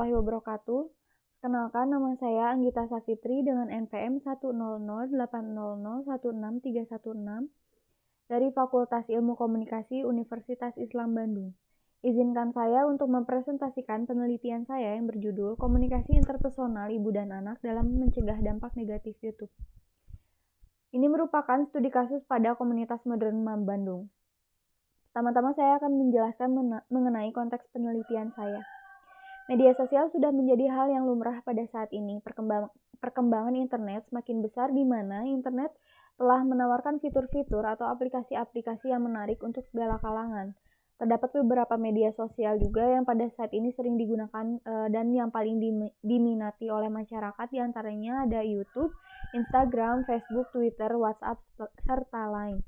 warahmatullahi wabarakatuh. Perkenalkan, nama saya Anggita Safitri dengan NPM 10080016316 dari Fakultas Ilmu Komunikasi Universitas Islam Bandung. Izinkan saya untuk mempresentasikan penelitian saya yang berjudul Komunikasi Interpersonal Ibu dan Anak dalam Mencegah Dampak Negatif YouTube. Ini merupakan studi kasus pada komunitas modern MAM Bandung. Pertama-tama saya akan menjelaskan mengenai konteks penelitian saya. Media sosial sudah menjadi hal yang lumrah pada saat ini. Perkembangan internet semakin besar di mana internet telah menawarkan fitur-fitur atau aplikasi-aplikasi yang menarik untuk segala kalangan. Terdapat beberapa media sosial juga yang pada saat ini sering digunakan dan yang paling diminati oleh masyarakat, diantaranya ada YouTube, Instagram, Facebook, Twitter, WhatsApp, serta lain.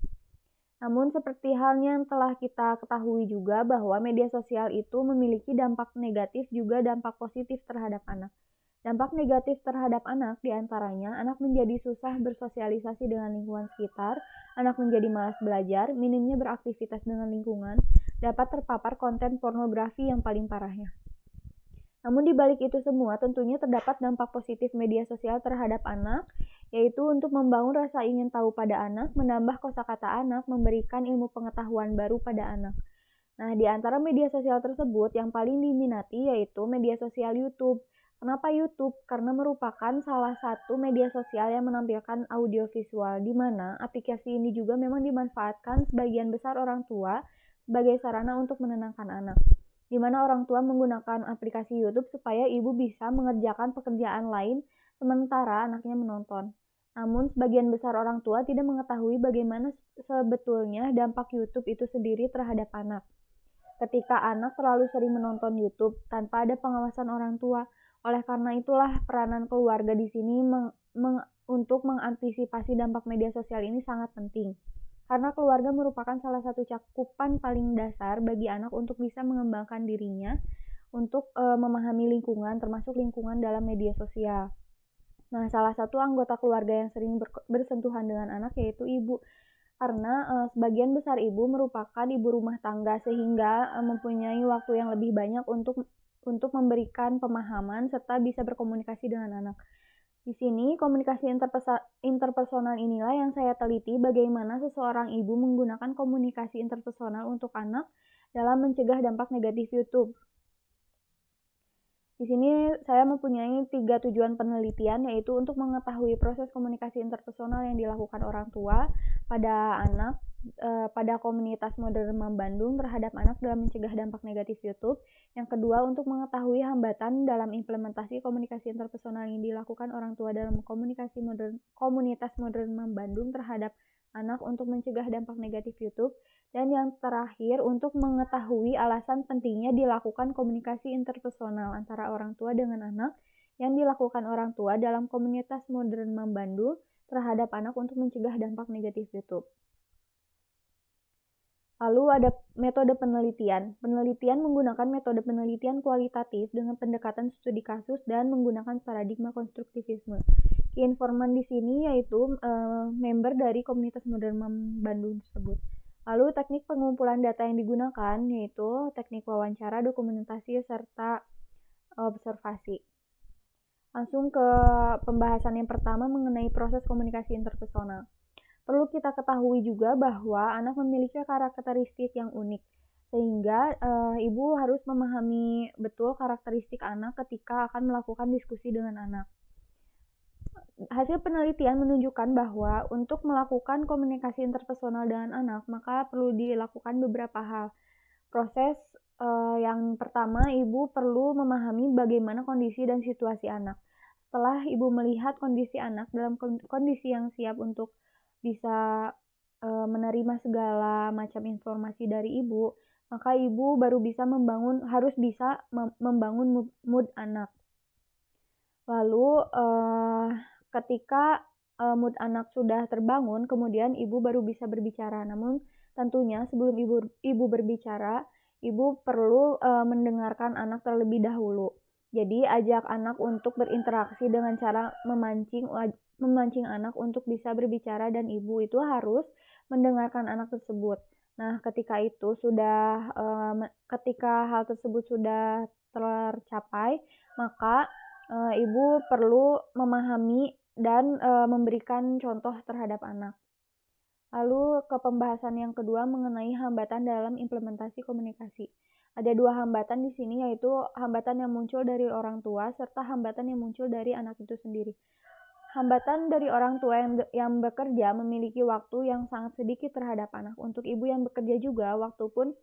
Namun seperti halnya yang telah kita ketahui juga bahwa media sosial itu memiliki dampak negatif juga dampak positif terhadap anak. Dampak negatif terhadap anak diantaranya anak menjadi susah bersosialisasi dengan lingkungan sekitar, anak menjadi malas belajar, minimnya beraktivitas dengan lingkungan, dapat terpapar konten pornografi yang paling parahnya. Namun di balik itu semua tentunya terdapat dampak positif media sosial terhadap anak, yaitu untuk membangun rasa ingin tahu pada anak, menambah kosakata anak, memberikan ilmu pengetahuan baru pada anak. Nah, di antara media sosial tersebut yang paling diminati yaitu media sosial YouTube. Kenapa YouTube? Karena merupakan salah satu media sosial yang menampilkan audio visual, di mana aplikasi ini juga memang dimanfaatkan sebagian besar orang tua sebagai sarana untuk menenangkan anak, di mana orang tua menggunakan aplikasi YouTube supaya ibu bisa mengerjakan pekerjaan lain sementara anaknya menonton. Namun, sebagian besar orang tua tidak mengetahui bagaimana sebetulnya dampak YouTube itu sendiri terhadap anak. Ketika anak terlalu sering menonton YouTube tanpa ada pengawasan orang tua, oleh karena itulah peranan keluarga di sini untuk mengantisipasi dampak media sosial ini sangat penting. Karena keluarga merupakan salah satu cakupan paling dasar bagi anak untuk bisa mengembangkan dirinya, untuk memahami lingkungan, termasuk lingkungan dalam media sosial. Nah, salah satu anggota keluarga yang sering bersentuhan dengan anak yaitu ibu. Karena sebagian besar ibu merupakan ibu rumah tangga sehingga mempunyai waktu yang lebih banyak untuk memberikan pemahaman serta bisa berkomunikasi dengan anak. Di sini, komunikasi interpersonal inilah yang saya teliti bagaimana seseorang ibu menggunakan komunikasi interpersonal untuk anak dalam mencegah dampak negatif YouTube. Di sini saya mempunyai 3 tujuan penelitian, yaitu untuk mengetahui proses komunikasi interpersonal yang dilakukan orang tua pada anak, pada komunitas modern MAM Bandung terhadap anak dalam mencegah dampak negatif YouTube. Yang kedua, untuk mengetahui hambatan dalam implementasi komunikasi interpersonal yang dilakukan orang tua dalam komunitas modern MAM Bandung terhadap anak untuk mencegah dampak negatif YouTube. Dan yang terakhir, untuk mengetahui alasan pentingnya dilakukan komunikasi interpersonal antara orang tua dengan anak yang dilakukan orang tua dalam komunitas modern MAM Bandung terhadap anak untuk mencegah dampak negatif YouTube. Lalu ada metode penelitian. Penelitian menggunakan metode penelitian kualitatif dengan pendekatan studi kasus dan menggunakan paradigma konstruktivisme. Key informan di sini yaitu member dari komunitas modern MAM Bandung tersebut. Lalu teknik pengumpulan data yang digunakan yaitu teknik wawancara, dokumentasi, serta observasi. Langsung ke pembahasan yang pertama mengenai proses komunikasi interpersonal. Perlu kita ketahui juga bahwa anak memiliki karakteristik yang unik, sehingga ibu harus memahami betul karakteristik anak ketika akan melakukan diskusi dengan anak. Hasil penelitian menunjukkan bahwa untuk melakukan komunikasi interpersonal dengan anak, maka perlu dilakukan beberapa hal. Proses yang pertama, ibu perlu memahami bagaimana kondisi dan situasi anak. Setelah ibu melihat kondisi anak dalam kondisi yang siap untuk bisa menerima segala macam informasi dari ibu, maka ibu baru bisa harus bisa membangun mood anak. Lalu ketika mood anak sudah terbangun, kemudian ibu baru bisa berbicara. Namun tentunya sebelum ibu berbicara, ibu perlu mendengarkan anak terlebih dahulu. Jadi ajak anak untuk berinteraksi dengan cara memancing anak untuk bisa berbicara, dan ibu itu harus mendengarkan anak tersebut. Nah, ketika hal tersebut sudah tercapai, maka ibu perlu memahami dan memberikan contoh terhadap anak. Lalu ke pembahasan yang kedua mengenai hambatan dalam implementasi komunikasi. Ada dua hambatan di sini, yaitu hambatan yang muncul dari orang tua serta hambatan yang muncul dari anak itu sendiri. Hambatan dari orang tua yang bekerja memiliki waktu yang sangat sedikit terhadap anak. Untuk ibu yang bekerja juga, waktu pun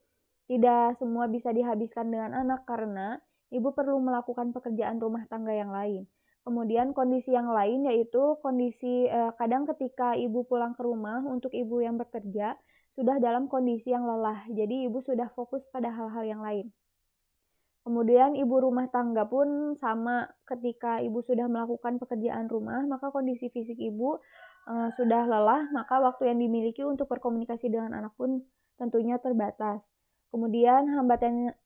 tidak semua bisa dihabiskan dengan anak karena ibu perlu melakukan pekerjaan rumah tangga yang lain. Kemudian kondisi yang lain yaitu kondisi kadang ketika ibu pulang ke rumah untuk ibu yang bekerja sudah dalam kondisi yang lelah. Jadi ibu sudah fokus pada hal-hal yang lain. Kemudian ibu rumah tangga pun sama, ketika ibu sudah melakukan pekerjaan rumah, maka kondisi fisik ibu sudah lelah, maka waktu yang dimiliki untuk berkomunikasi dengan anak pun tentunya terbatas. Kemudian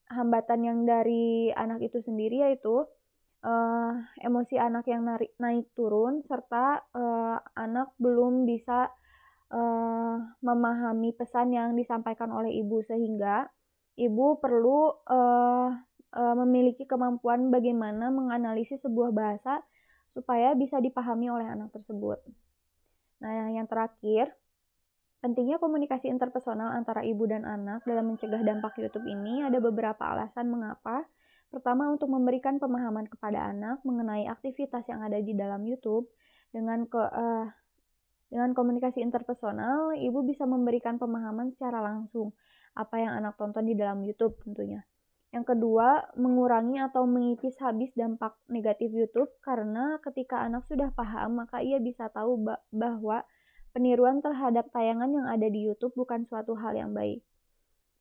hambatan yang dari anak itu sendiri yaitu emosi anak yang naik turun serta anak belum bisa memahami pesan yang disampaikan oleh ibu, sehingga ibu perlu memiliki kemampuan bagaimana menganalisis sebuah bahasa supaya bisa dipahami oleh anak tersebut. Nah, yang terakhir, pentingnya komunikasi interpersonal antara ibu dan anak dalam mencegah dampak YouTube ini ada beberapa alasan mengapa. Pertama, untuk memberikan pemahaman kepada anak mengenai aktivitas yang ada di dalam YouTube. Dengan komunikasi interpersonal, ibu bisa memberikan pemahaman secara langsung apa yang anak tonton di dalam YouTube tentunya. Yang kedua, mengurangi atau mengikis habis dampak negatif YouTube, karena ketika anak sudah paham, maka ia bisa tahu bahwa peniruan terhadap tayangan yang ada di YouTube bukan suatu hal yang baik.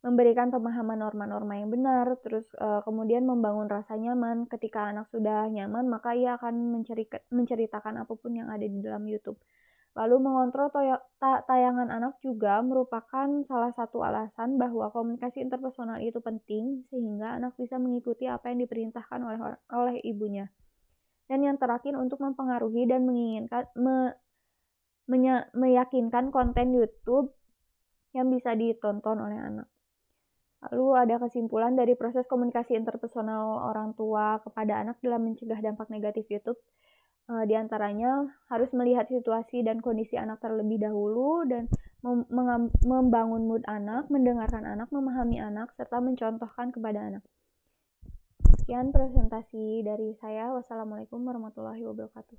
Memberikan pemahaman norma-norma yang benar, terus kemudian membangun rasa nyaman. Ketika anak sudah nyaman, maka ia akan menceritakan apapun yang ada di dalam YouTube. Lalu mengontrol tayangan anak juga merupakan salah satu alasan bahwa komunikasi interpersonal itu penting, sehingga anak bisa mengikuti apa yang diperintahkan oleh ibunya. Dan yang terakhir, untuk mempengaruhi dan meyakinkan konten YouTube yang bisa ditonton oleh anak. Lalu ada kesimpulan dari proses komunikasi interpersonal orang tua kepada anak dalam mencegah dampak negatif YouTube. Di antaranya harus melihat situasi dan kondisi anak terlebih dahulu dan membangun mood anak, mendengarkan anak, memahami anak, serta mencontohkan kepada anak. Sekian presentasi dari saya. Wassalamualaikum warahmatullahi wabarakatuh.